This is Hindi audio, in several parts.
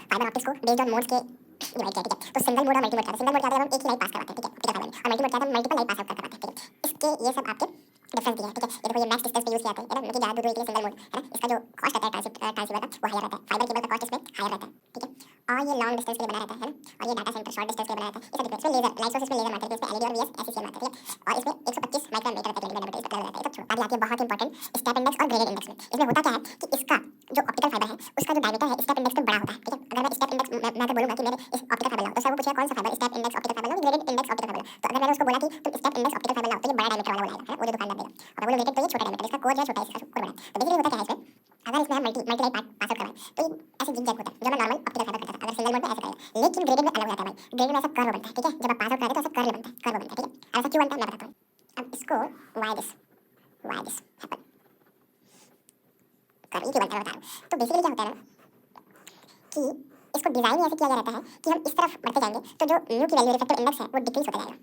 फाइबर ऑप्टिक्स को बेस्ड ऑन मोड्स के डिवाइड किया, ठीक है। तो सिंगल मोड और मल्टी मोड क्या है? सिंगल मोड क्या है? हम एक ही लाइट पास करवाते हैं, ठीक है, ऑप्टिकल फाइबर में। और मल्टी मोड क्या है? हम मल्टीपल लाइट पास आउट करवाते हैं, ठीक है। इसके ये सब आपके डिफरेंस दिए हैं, ठीक है। ये देखो ये मैक्स डिस्टेंस पे यूज किया जाता है ना, मतलब ज़्यादा दूर के लिए सिंगल मोड है ना, इसका जो कॉस्ट आता है ट्रांसीवर का वो हायर रहता है, फाइबर केबल का कॉस्ट इसमें हायर रहता है, ठीक है। और ये लॉन्ग डिस्टेंस के लिए बना रहता है ना, और ये डाटा सेंटर शॉर्ट डिस्टेंस के लिए बना रहता है। इसका डिफरेंस इसमें लेजर लाइट सोर्स इसमें लेजर मारते हैं, इसमें एलईडी और वीएस एससीसीएम आते हैं, ठीक है। और इसमें 125 माइक्रोन मीटर तक लेंगे इसका कलर रहता है, इसका आगे आती है बहुत इंपॉर्टेंट स्टेप इंडेक्स और ग्रेडेड इंडेक्स में। इसमें होता क्या है कि इसका जो ऑप्टिकल फाइबर है उसका जो डायमीटर है स्टेप इंडेक्स से बड़ा होता है, ठीक है। अगर मैं स्टेप इंडेक्स मैं अगर बोलूंगा कि मेरे इस ऑप्टिकल फाइबर लाओ तो सर वो पूछेगा कौन सा fibre, step index optical fibre लाओ, ग्रेडेड इंडेक्स ऑप्टिकल फाइबर लाओ। तो अगर मैंने उसको बोला कि तुम स्टेप इंडेक्स ऑप्टिकल फाइबर लाओ तो ये बड़ा डायमीटर वाला बोलेगा, है वो जो दुकानदार देगा। और बोलो वेटेड तो ये छोटा डायमीटर, इसका कोर जो है छोटा है, इसका कोर बड़ा है। तो बेसिकली होता क्या है इसमें, अगर इसमें हम मल्टी लाइट पास आउट करवाएं तो ये ऐसे जिग जैग होता है जो मैं नॉर्मल ऑप्टिकल फाइबर करता था, अगर सिंगल मोड में ऐसे करेगा। लेकिन ग्रेडेड में अलग हो जाता है भाई, ग्रेडेड में ऐसा कर्व बनता है, ठीक है। जब आप पास आउट करते हो तो ऐसा कर्व बनता है, कर्व बनता है, ठीक है। ऐसा क्यों बनता है मैं बताता हूँ। अब इसको व्हाई दिस हैपन कर्व क्यों बनता है मैं बता रहा हूँ। तो बेसिकली क्या होता है ना कि इसको डिजाइन ही ऐसे किया जा रहता है कि हम इस तरफ बढ़ते जाएंगे तो जो म्यू की वैल्यू रिफ्रैक्टिव इंडेक्स है वो डिक्रीज होता जाएगा,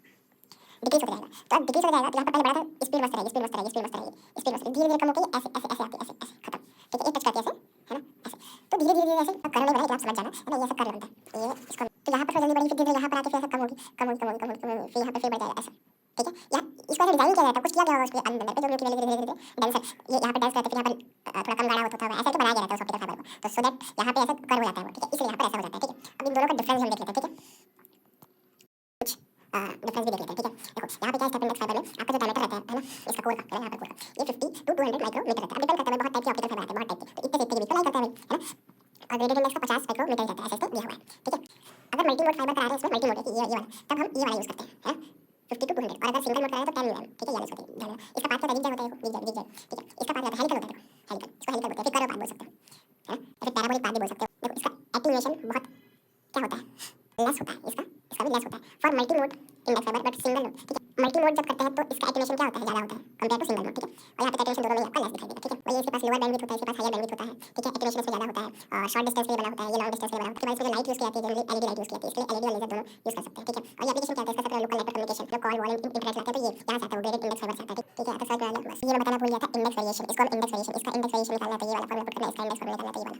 डिक्रीज होता जाएगा। तो अब डिक्रीज हो जाएगा तो यहाँ पर पहले बड़ा था स्पीड मस्त रहेगी, स्पीड मस्त रहेगी, स्पीड मस्त रहेगी, स्पीड मस्त धीरे धीरे कम होगी, ऐसे ऐसे ऐसे आती है, ऐसे ऐसे खत्म, ठीक है। एक टच करती है ऐसे, है ना, ऐसे। तो धीरे धीरे धीरे ऐसे अब करने बना आप समझ जाना, है ना, ये ऐसा कर बनता है ये इसको। तो यहाँ पर थोड़ी जल्दी बढ़ेगी, फिर धीरे यहाँ पर आके फिर ऐसा कम होगी, कम होगी, कम होगी, कम होगी, कम होगी, फिर यहाँ पर फिर बढ़ जाएगा ऐसा, ठीक है। यहाँ इसको ऐसे डिजाइन किया जाता है, कुछ किया गया होगा उसके अंदर पे जो म्यू की वैल्यू धीरे धीरे धीरे डेंसर ये यहाँ पे डेंस करते फिर यहाँ पर थोड़ा कम गाढ़ा होता है, ऐसे तो बनाया गया रहता है उस ऑप्टिकल फाइबर को, तो सो दैट यहाँ पे ऐसा कर्व हो जाता है वो, ठीक है। इसलिए यहाँ पर ऐसा हो जाता है, ठीक है। अब इन दोनों का डिफरेंस हम देख लेते हैं, ठीक है। डिफरेंस भी देख लेते हैं, ठीक है। देखो यहाँ पे क्या है, स्टेप इंडेक्स फाइबर में आपका जो डायमीटर रहता है ना, इसका कोर का यहाँ पर कोर का ये 50 टू 200 माइक्रोमीटर रहता है। अब डिपेंड करता है बहुत टाइप के ऑप्टिकल फाइबर आते हैं, बहुत टाइप के, तो इतने से इतने के बीच में लाई करते हैं, है ना। और ग्रेडेड इंडेक्स का 50 माइक्रोमीटर रहता है, ऐसे तो दिया हुआ है, ठीक है। अगर मल्टी मोड फाइबर करा रहे हैं इसमें, मल्टी मोड है ये वाला, तब हम ये वाला यूज करते हैं, है ना, 50 टू 200। और अगर सिंगल मोड करा रहे हैं तो 10 mm, ठीक है, ये यूज करते हैं। इसका पाथ क्या होता है, होता है जिग जैग, ठीक है। इसका पाथ हेलिकल होता है, हेलिकल, इसको हेलिकल बोलते हैं, फिर कर्व पाथ बोल सकते हैं, है ना, या फिर पैराबोलिक पाथ भी बोल सकते हो। देखो इसका एटेन्यूएशन बहुत क्या होता है, लेस होता है, इसका भी लेस होता है for multi mode index fibre, but single mode, ठीक है। मल्टी मोड जब करते हैं तो इसका एटेन्यूएशन क्या होता है, ज्यादा होता है कंपेयर टू सिंगल मोड, ठीक है। और यहाँ पे एटेन्यूएशन दोनों में आपका लेस दिखाई देगा, ठीक है। और ये इसके पास लोअर बैंडविड्थ होता है, इसके पास हायर बैंडविड्थ होता है, ठीक है। एटेन्यूएशन इसमें ज्यादा होता है और शॉर्ट डिस्टेंस के लिए बना होता है, ये लॉन्ग डिस्टेंस के लिए बना होता है। इसके बाद इसमें लाइट यूज की जाती है, जनरली एलईडी लाइट यूज की जाती है, इसलिए एलईडी और लेजर दोनों यूज कर सकते हैं, ठीक है। और ये एप्लीकेशन क्या है, इसका सबसे लोकल नेटवर्क कम्युनिकेशन जो कॉल वॉल्यूम इंटरनेट लाते हैं, तो ये यहाँ से आता है, वो ग्रेडेड इंडेक्स फाइबर से आता है, ठीक है। तो सर बस ये मैं बताना भूल गया था, इंडेक्स वेरिएशन, इसको हम इंडेक्स वेरिएशन, इसका इंडेक्स वेरिएशन निकालना था, ये वाला फॉर्मूला पुट करना है, इसका इंडेक्स फार्मूला निकालना था, ये वाला।